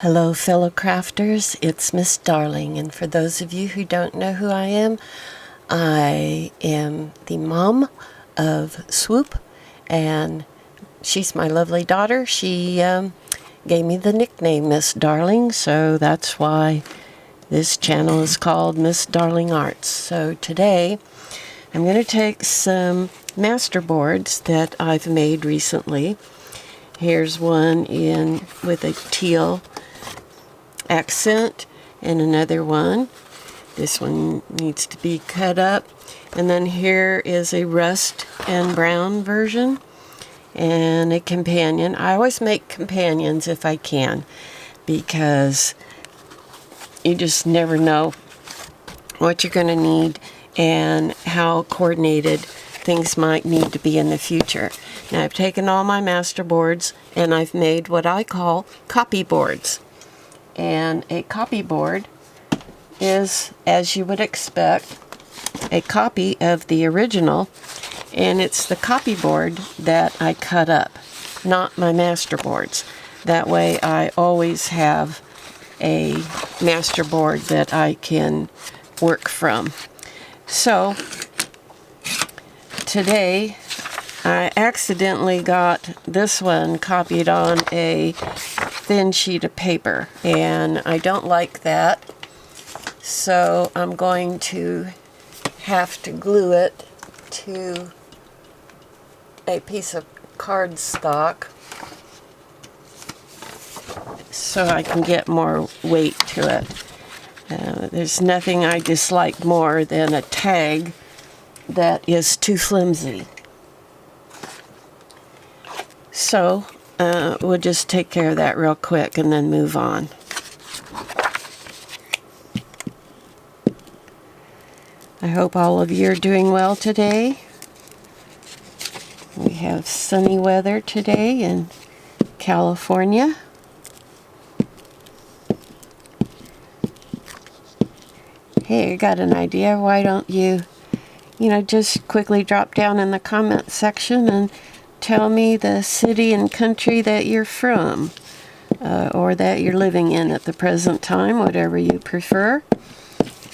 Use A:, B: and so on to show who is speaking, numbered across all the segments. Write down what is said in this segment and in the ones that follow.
A: Hello fellow crafters, it's Miss Darling, and for those of you who don't know who I am the mom of Swoop, and she's my lovely daughter. She gave me the nickname Miss Darling, so that's why this channel is called Miss Darling Arts. So today I'm going to take some masterboards that I've made recently. Here's one with a teal accent and another one. This one needs to be cut up, and then here is a rust and brown version and a companion. I always make companions if I can, because you just never know what you're going to need and how coordinated things might need to be in the future. Now I've taken all my masterboards and I've made what I call copy boards. And a copy board is, as you would expect, a copy of the original, and it's the copy board that I cut up, not my masterboards. That way I always have a masterboard that I can work from. So today I accidentally got this one copied on a thin sheet of paper, and I don't like that, so I'm going to have to glue it to a piece of cardstock so I can get more weight to it. There's nothing I dislike more than a tag that is too flimsy. So we'll just take care of that real quick and then move on. I hope all of you are doing well today. We have sunny weather today in California. Hey, I got an idea. Why don't you just quickly drop down in the comment section and tell me the city and country that you're from, or that you're living in at the present time, whatever you prefer.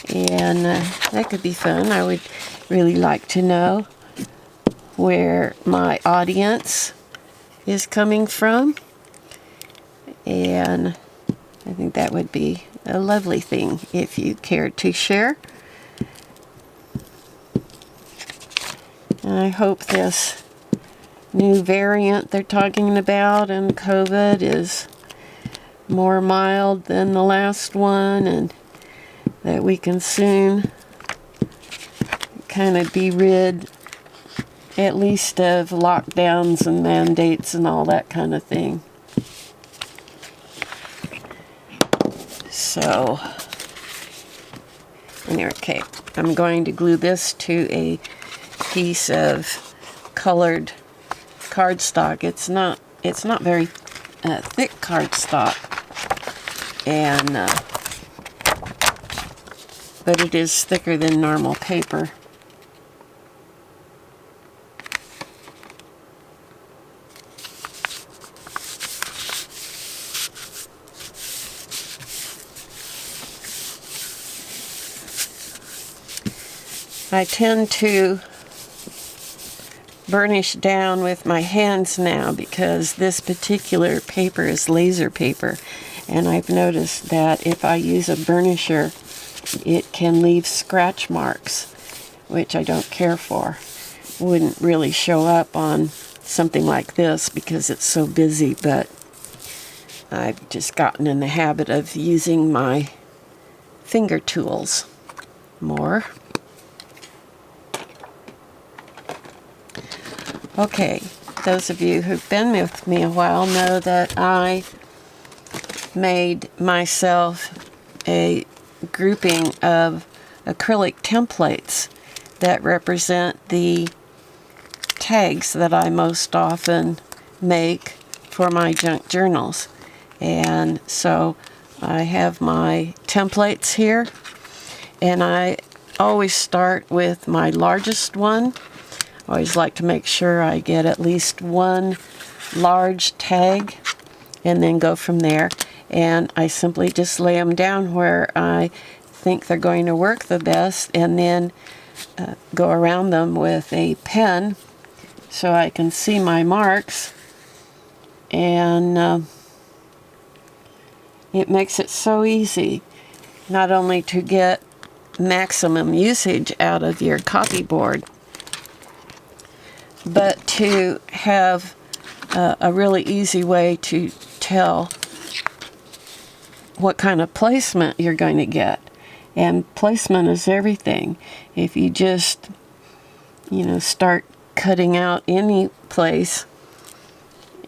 A: And that could be fun. I would really like to know where my audience is coming from, and I think that would be a lovely thing if you cared to share. And I hope this new variant they're talking about in COVID is more mild than the last one, and that we can soon kind of be rid at least of lockdowns and mandates and all that kind of thing. So anyway, okay, I'm going to glue this to a piece of colored cardstock. It's not very thick cardstock, and but it is thicker than normal paper. I tend to burnish down with my hands now because this particular paper is laser paper, and I've noticed that if I use a burnisher it can leave scratch marks, which I don't care for. Wouldn't really show up on something like this because it's so busy, but I've just gotten in the habit of using my finger tools more. Okay, those of you who've been with me a while know that I made myself a grouping of acrylic templates that represent the tags that I most often make for my junk journals. And so I have my templates here, and I always start with my largest one. I always like to make sure I get at least one large tag and then go from there. and I simply just lay them down where I think they're going to work the best, and then go around them with a pen so I can see my marks. And it makes it so easy not only to get maximum usage out of your copyboard, but to have a really easy way to tell what kind of placement you're going to get. And placement is everything. If you just, start cutting out any place,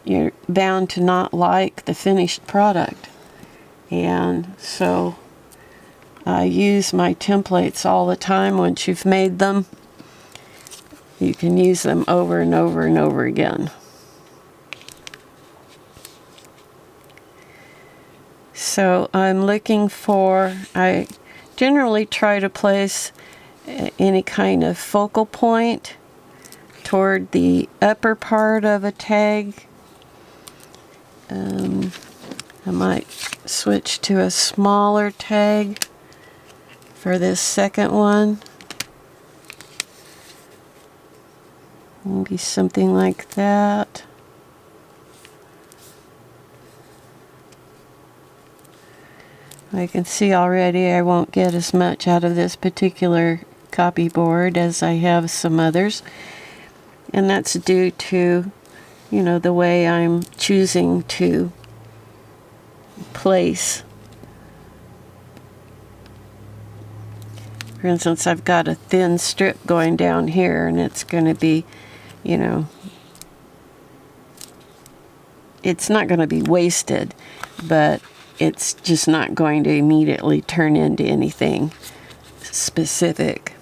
A: you're bound to not like the finished product. And so I use my templates all the time. Once you've made them, you can use them over and over and over again. So I'm looking for, I generally try to place any kind of focal point toward the upper part of a tag. I might switch to a smaller tag for this second one. Maybe something like that. I can see already I won't get as much out of this particular copyboard as I have some others. And that's due to, the way I'm choosing to place. For instance, I've got a thin strip going down here, and it's going to be, it's not going to be wasted, but it's just not going to immediately turn into anything specific.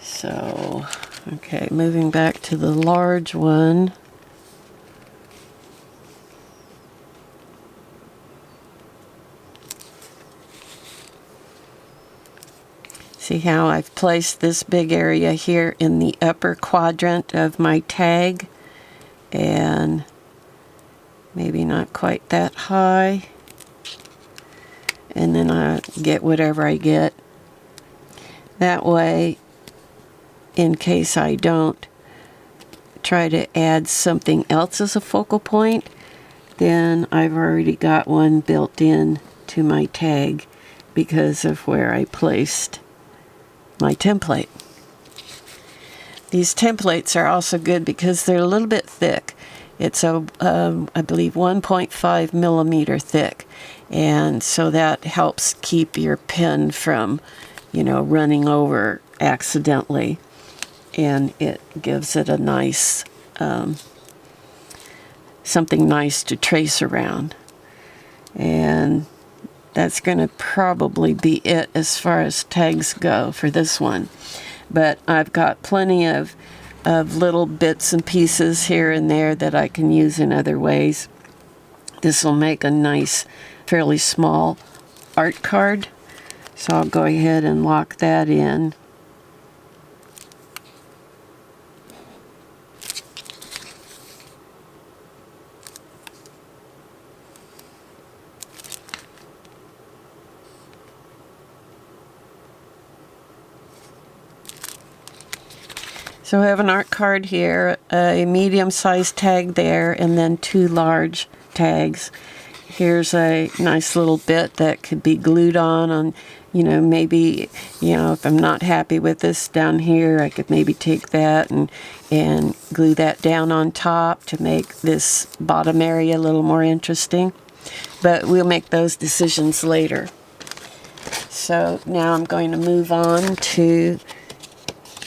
A: So, okay, moving back to the large one. See how I've placed this big area here in the upper quadrant of my tag, and maybe not quite that high, and then I get whatever I get. That way, in case I don't try to add something else as a focal point, then I've already got one built in to my tag because of where I placed my template. These templates are also good because they're a little bit thick. It's I believe 1.5 millimeter thick, and so that helps keep your pen from, running over accidentally, and it gives it a nice, something nice to trace around. And that's going to probably be it as far as tags go for this one. But I've got plenty of little bits and pieces here and there that I can use in other ways. This will make a nice, fairly small art card. So I'll go ahead and lock that in. So I have an art card here, a medium-sized tag there, and then 2 large tags. Here's a nice little bit that could be glued on, maybe, if I'm not happy with this down here, I could maybe take that and glue that down on top to make this bottom area a little more interesting. But we'll make those decisions later. So now I'm going to move on to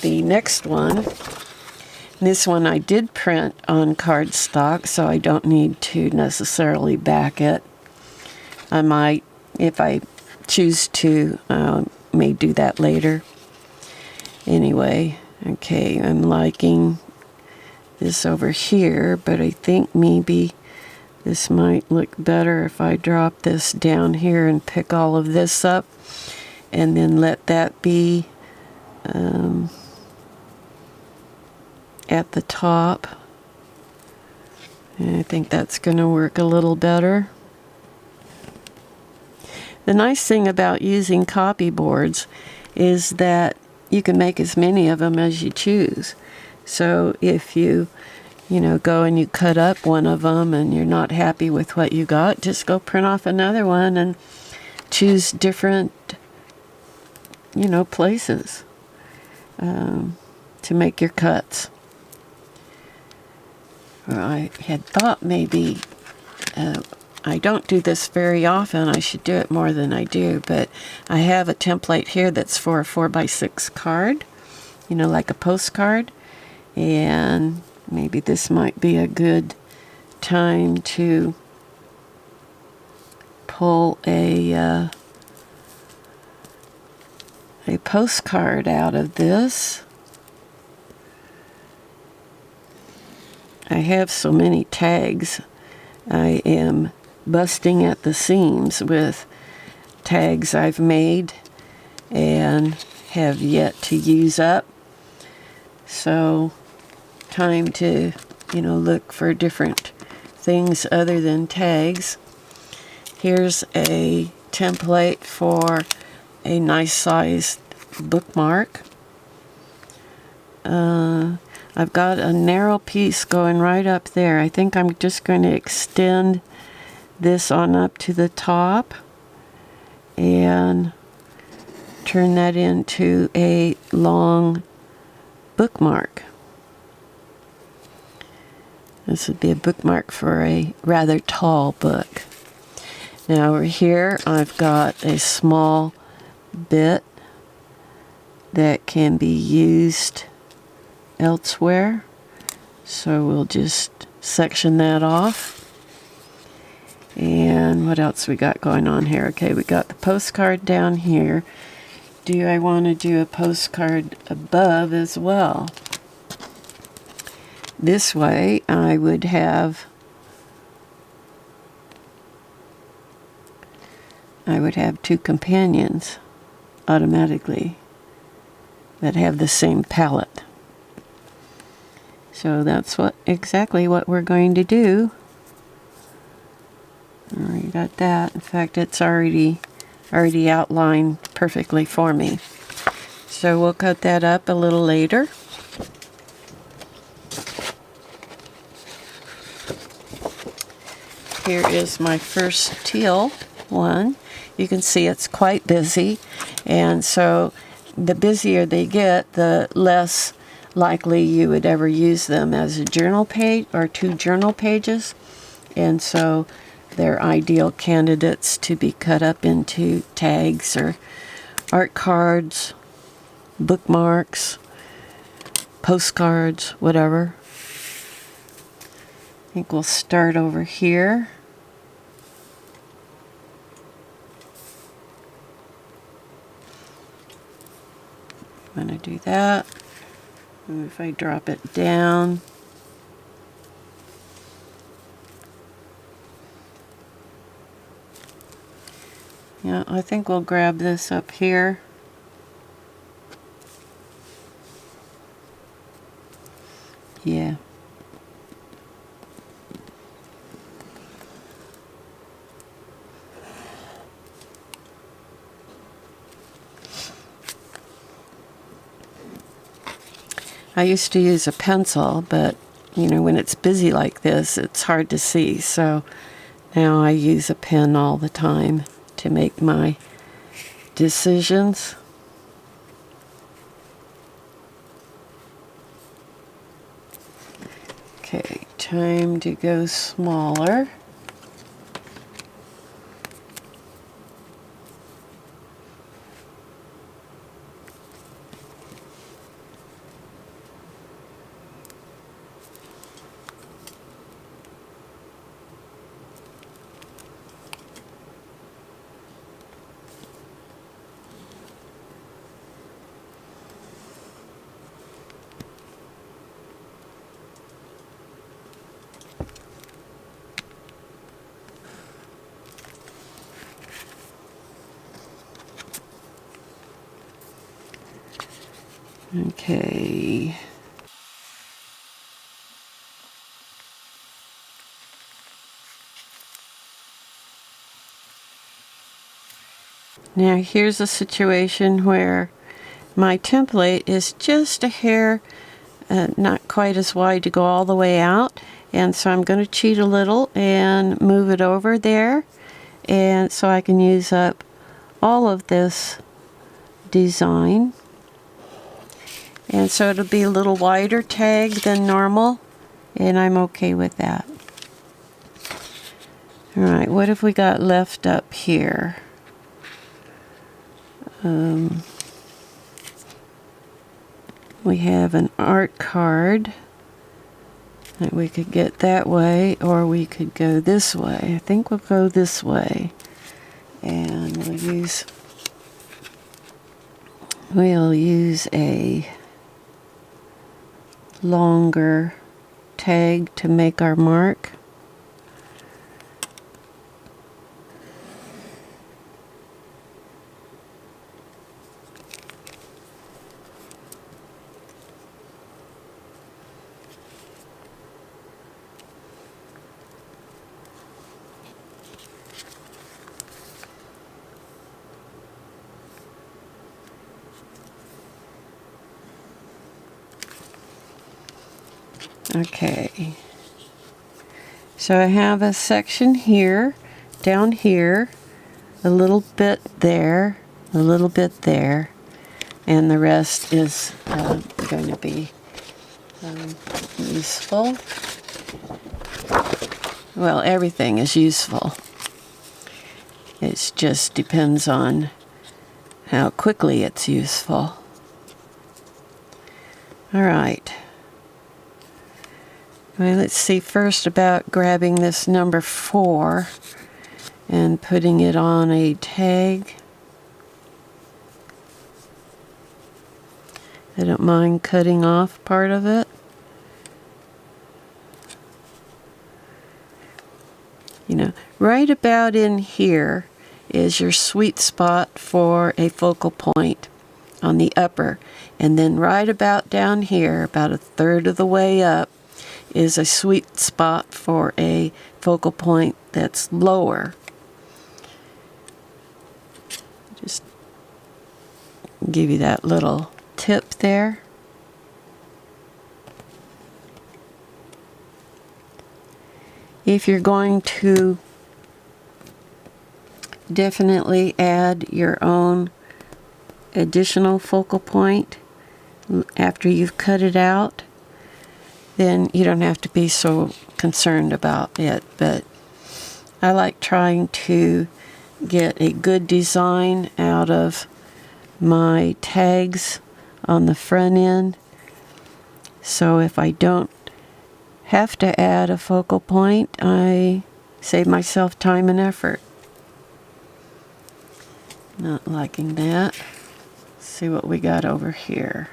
A: the next one. This one I did print on cardstock, so I don't need to necessarily back it. I might, if I choose to, may do that later. Anyway, okay, I'm liking this over here, but I think maybe this might look better if I drop this down here and pick all of this up, and then let that be at the top. And I think that's going to work a little better. The nice thing about using copy boards is that you can make as many of them as you choose. So if you go and you cut up one of them and you're not happy with what you got, just go print off another one and choose different, places to make your cuts. Or I had thought maybe, I don't do this very often, I should do it more than I do, but I have a template here that's for a 4x6 card, like a postcard, and maybe this might be a good time to pull a postcard out of this. I have so many tags. I am busting at the seams with tags I've made and have yet to use up. So time to, look for different things other than tags. Here's a template for a nice sized bookmark. I've got a narrow piece going right up there. I think I'm just going to extend this on up to the top and turn that into a long bookmark. This would be a bookmark for a rather tall book. Now over here I've got a small bit that can be used elsewhere, so we'll just section that off. And what else we got going on here? Okay, we got the postcard down here. Do I want to do a postcard above as well? This way I would have two companions automatically that have the same palette. So that's exactly what we're going to do. Already got that. In fact, it's already outlined perfectly for me. So we'll cut that up a little later. Here is my first teal one. You can see it's quite busy, and so the busier they get, the less likely you would ever use them as a journal page or 2 journal pages, and so they're ideal candidates to be cut up into tags or art cards, bookmarks, postcards, whatever. I think we'll start over here. I'm going to do that. And if I drop it down, yeah, I think we'll grab this up here. Yeah. I used to use a pencil, but when it's busy like this, it's hard to see. So now I use a pen all the time to make my decisions. Okay, time to go smaller. Okay. Now here's a situation where my template is just a hair not quite as wide to go all the way out, and so I'm going to cheat a little and move it over there, and so I can use up all of this design. And so it'll be a little wider tag than normal, and I'm okay with that. Alright, what have we got left up here? We have an art card that we could get that way, or we could go this way. I think we'll go this way, and we'll use a longer tag to make our mark. Okay, so I have a section here, down here, a little bit there, a little bit there, and the rest is going to be useful. Well, everything is useful. It just depends on how quickly it's useful. All right. Well, let's see first about grabbing this number 4 and putting it on a tag. I don't mind cutting off part of it. You know, right about in here is your sweet spot for a focal point on the upper. And then right about down here, about a third of the way up, is a sweet spot for a focal point that's lower. Just give you that little tip there. If you're going to definitely add your own additional focal point after you've cut it out, then you don't have to be so concerned about it. But I like trying to get a good design out of my tags on the front end. So if I don't have to add a focal point, I save myself time and effort. Not liking that. Let's see what we got over here.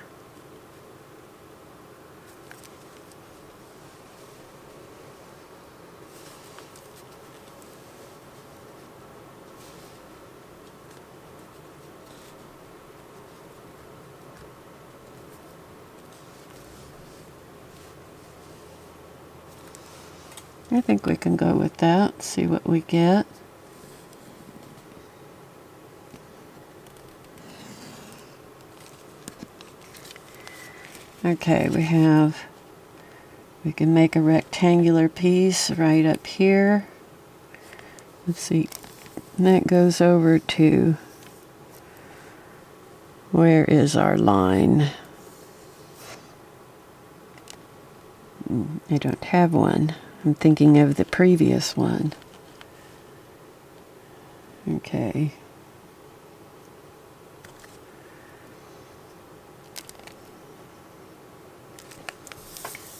A: I think we can go with that, see what we get. Okay, we can make a rectangular piece right up here. Let's see, and that goes over to, where is our line? I don't have one. I'm thinking of the previous one. Okay.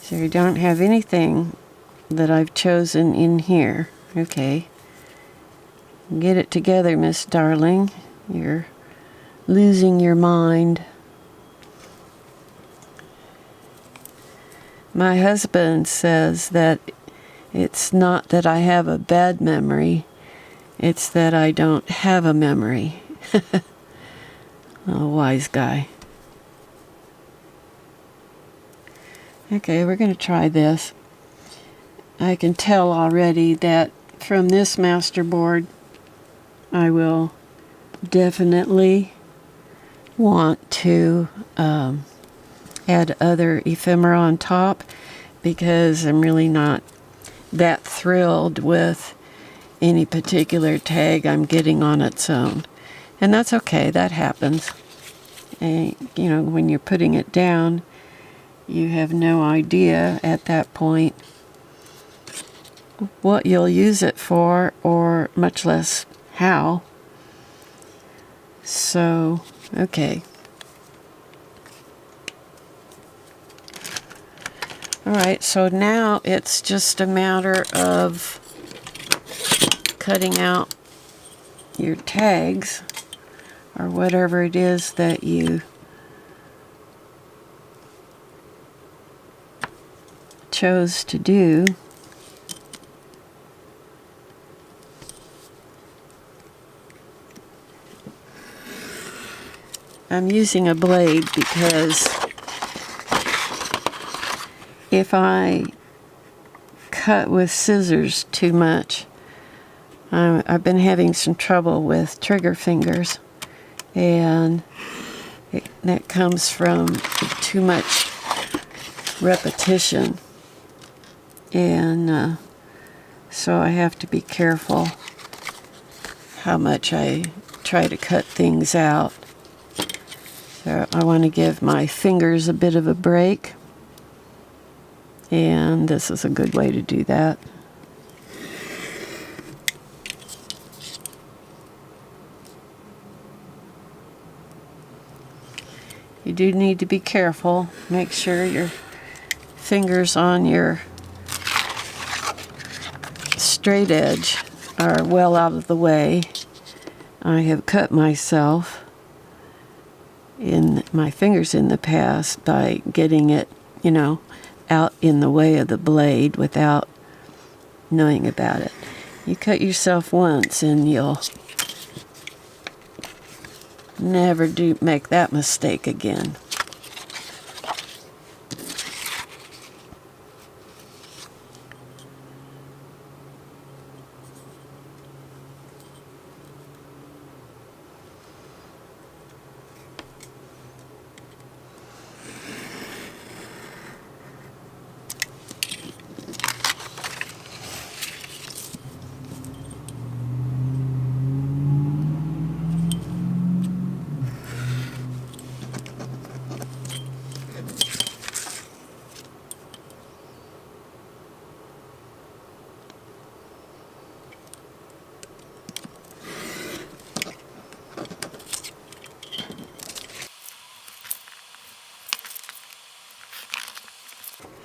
A: So you don't have anything that I've chosen in here. Okay. Get it together, Miss Darling. You're losing your mind. My husband says that it's not that I have a bad memory, it's that I don't have a memory. Oh, wise guy. Okay, we're going to try this. I can tell already that from this masterboard I will definitely want to add other ephemera on top, because I'm really not that thrilled with any particular tag I'm getting on its own. And that's okay, that happens. And, you know, when you're putting it down, you have no idea at that point what you'll use it for, or much less how. So, okay. Alright, so now it's just a matter of cutting out your tags, or whatever it is that you chose to do. I'm using a blade because if I cut with scissors too much, I've been having some trouble with trigger fingers, and that comes from too much repetition, and so I have to be careful how much I try to cut things out. So I want to give my fingers a bit of a break, and this is a good way to do that. You do need to be careful. Make sure your fingers on your straight edge are well out of the way. I have cut myself in my fingers in the past by getting it, you know, out in the way of the blade without knowing about it. You cut yourself once and you'll never make that mistake again.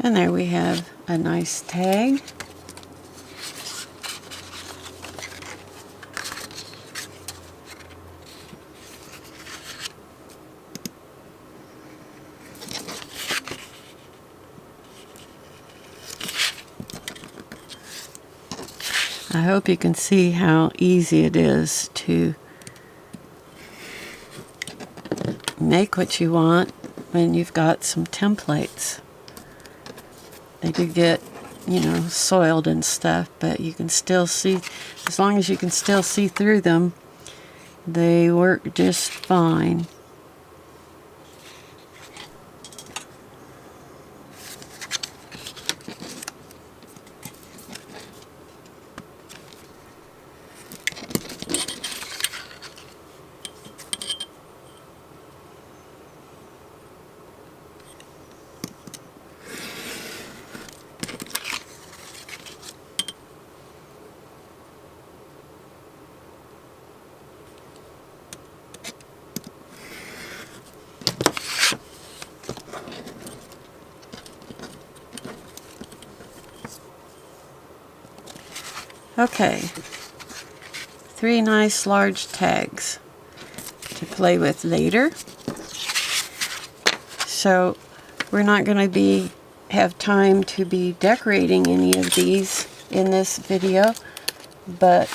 A: And there we have a nice tag. I hope you can see how easy it is to make what you want when you've got some templates. They do get, you know, soiled and stuff, but you can still see, as long as you can still see through them, they work just fine. Okay, 3 nice large tags to play with later. So we're not going to have time to be decorating any of these in this video, but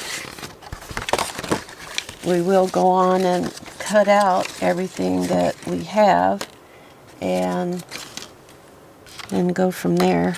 A: we will go on and cut out everything that we have and then go from there.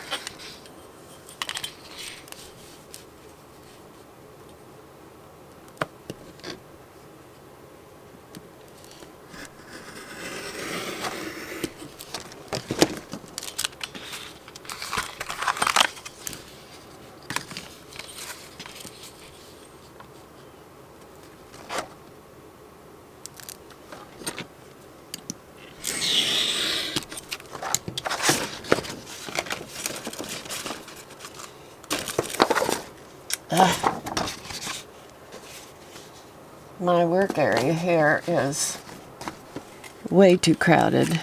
A: My work area here is way too crowded.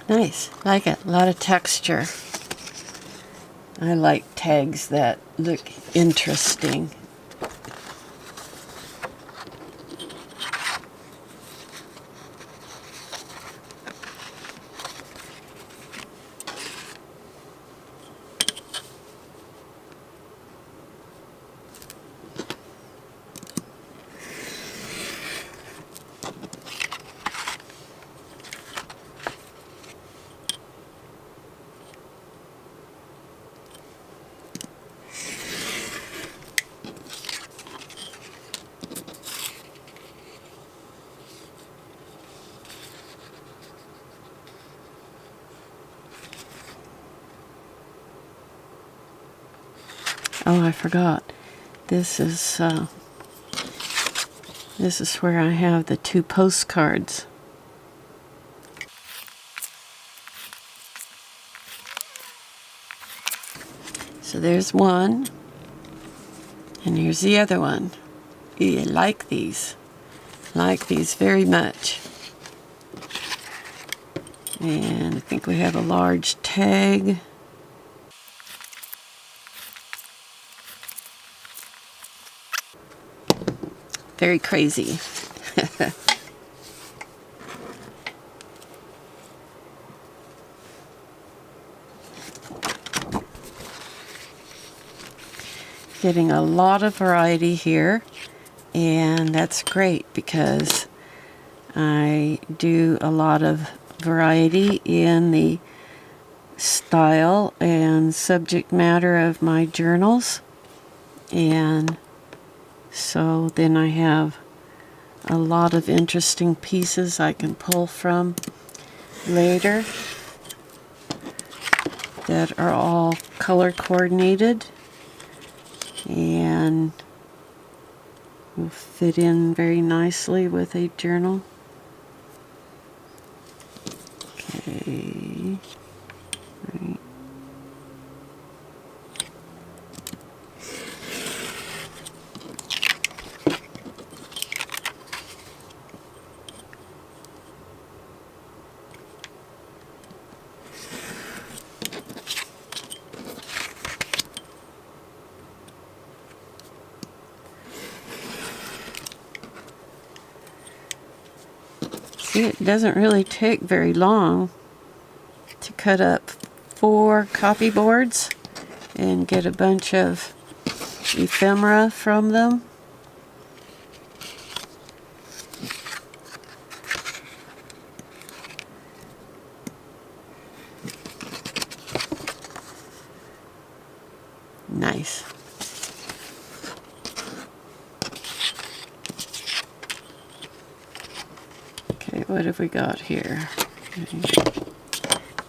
A: Nice, like it, a lot of texture. I like tags that look interesting. Oh, I forgot. This is where I have the 2 postcards. So there's one, and here's the other one. I like these. Like these very much. And I think we have a large tag. Very crazy. Getting a lot of variety here, and that's great because I do a lot of variety in the style and subject matter of my journals, and so then I have a lot of interesting pieces I can pull from later that are all color coordinated and will fit in very nicely with a journal. Okay. Right. See, it doesn't really take very long to cut up 4 copy boards and get a bunch of ephemera from them. Nice. Okay, what have we got here? Okay.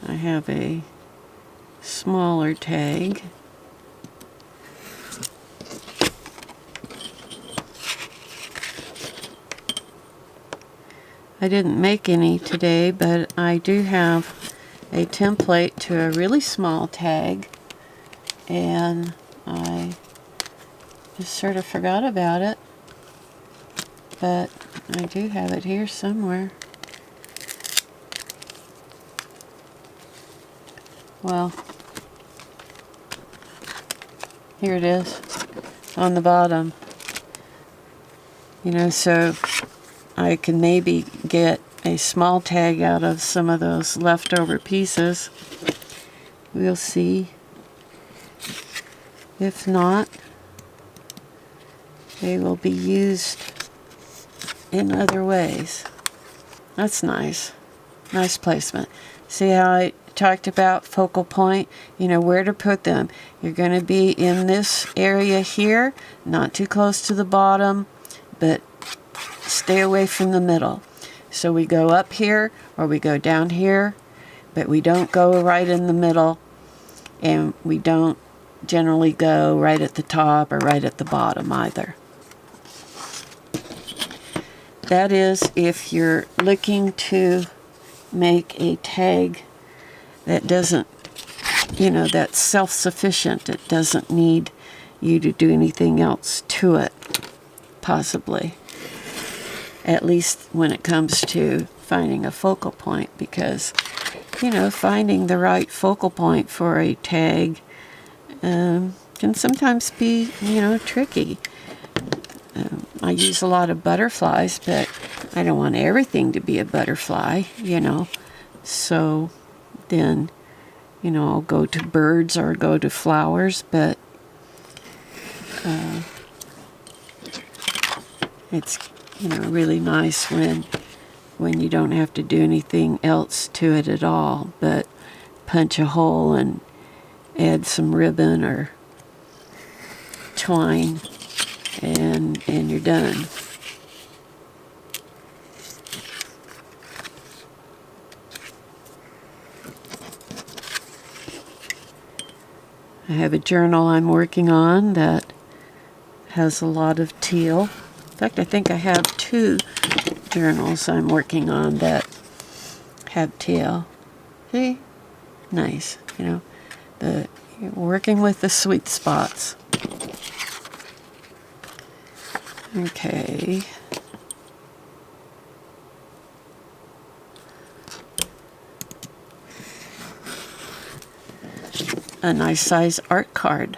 A: I have a smaller tag. I didn't make any today, but I do have a template to a really small tag, and I just sort of forgot about it, but I do have it here somewhere. Well, here it is on the bottom. You know, so I can maybe get a small tag out of some of those leftover pieces. We'll see. If not, they will be used in other ways. That's nice. Nice placement. See how I talked about focal point? You know where to put them. You're going to be in this area here, not too close to the bottom, but stay away from the middle. So we go up here or we go down here, but we don't go right in the middle, and we don't generally go right at the top or right at the bottom either. That is if you're looking to make a tag that doesn't, you know, that's self-sufficient. It doesn't need you to do anything else to it, possibly. At least when it comes to finding a focal point, because, you know, finding the right focal point for a tag can sometimes be, you know, tricky. I use a lot of butterflies, but I don't want everything to be a butterfly, you know. So then, you know, I'll go to birds or go to flowers, but it's, you know, really nice when you don't have to do anything else to it at all, but punch a hole and add some ribbon or twine, and you're done. I have a journal I'm working on that has a lot of teal. In fact, I think I have 2 journals I'm working on that have teal. See? Nice, you know. You're working with the sweet spots. Okay. A nice size art card.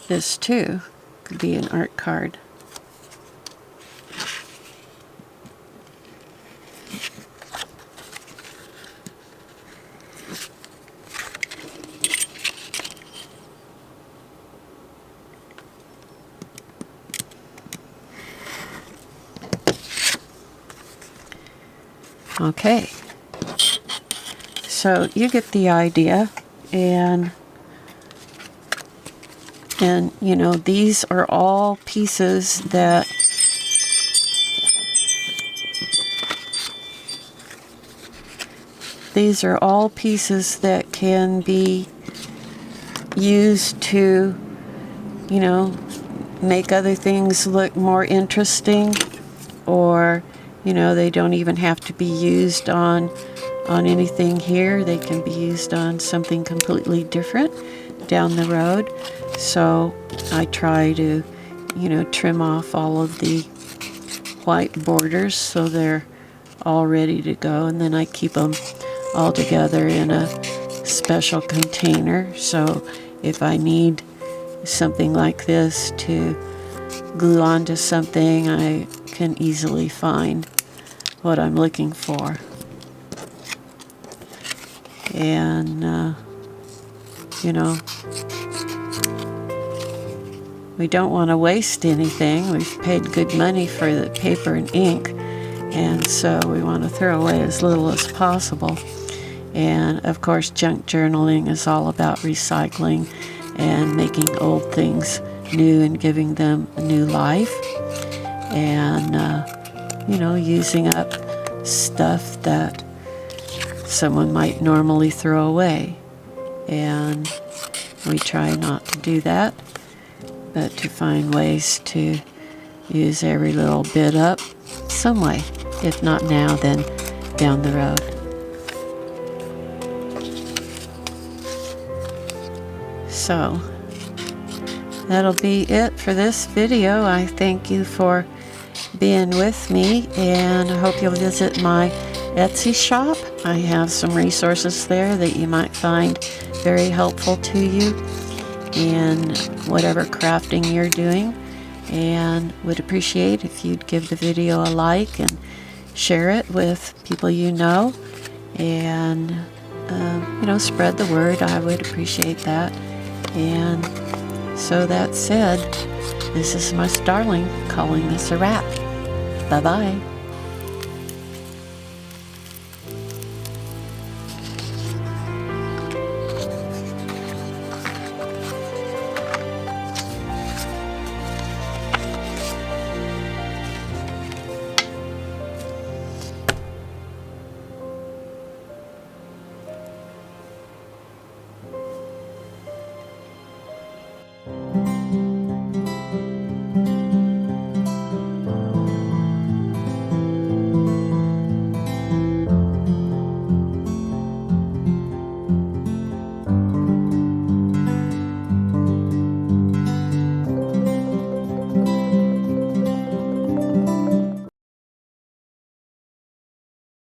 A: This too could be an art card. Okay, so you get the idea, and you know, these are all pieces that can be used to, you know, make other things look more interesting, or, you know, they don't even have to be used on anything here. They can be used on something completely different down the road. So I try to, you know, trim off all of the white borders so they're all ready to go, and then I keep them all together in a special container. So if I need something like this to glue onto something, I can easily find what I'm looking for. And you know, we don't want to waste anything. We've paid good money for the paper and ink, and so we want to throw away as little as possible. And of course, junk journaling is all about recycling and making old things new and giving them a new life, and you know, using up stuff that someone might normally throw away. And we try not to do that, but to find ways to use every little bit up some way. If not now, then down the road. So that'll be it for this video. I thank you for being with me, and I hope you'll visit my Etsy shop. I have some resources there that you might find very helpful to you in whatever crafting you're doing, and would appreciate if you'd give the video a like and share it with people you know, and you know, spread the word. I would appreciate that. And so that said, this is my darling calling this a wrap. Bye-bye.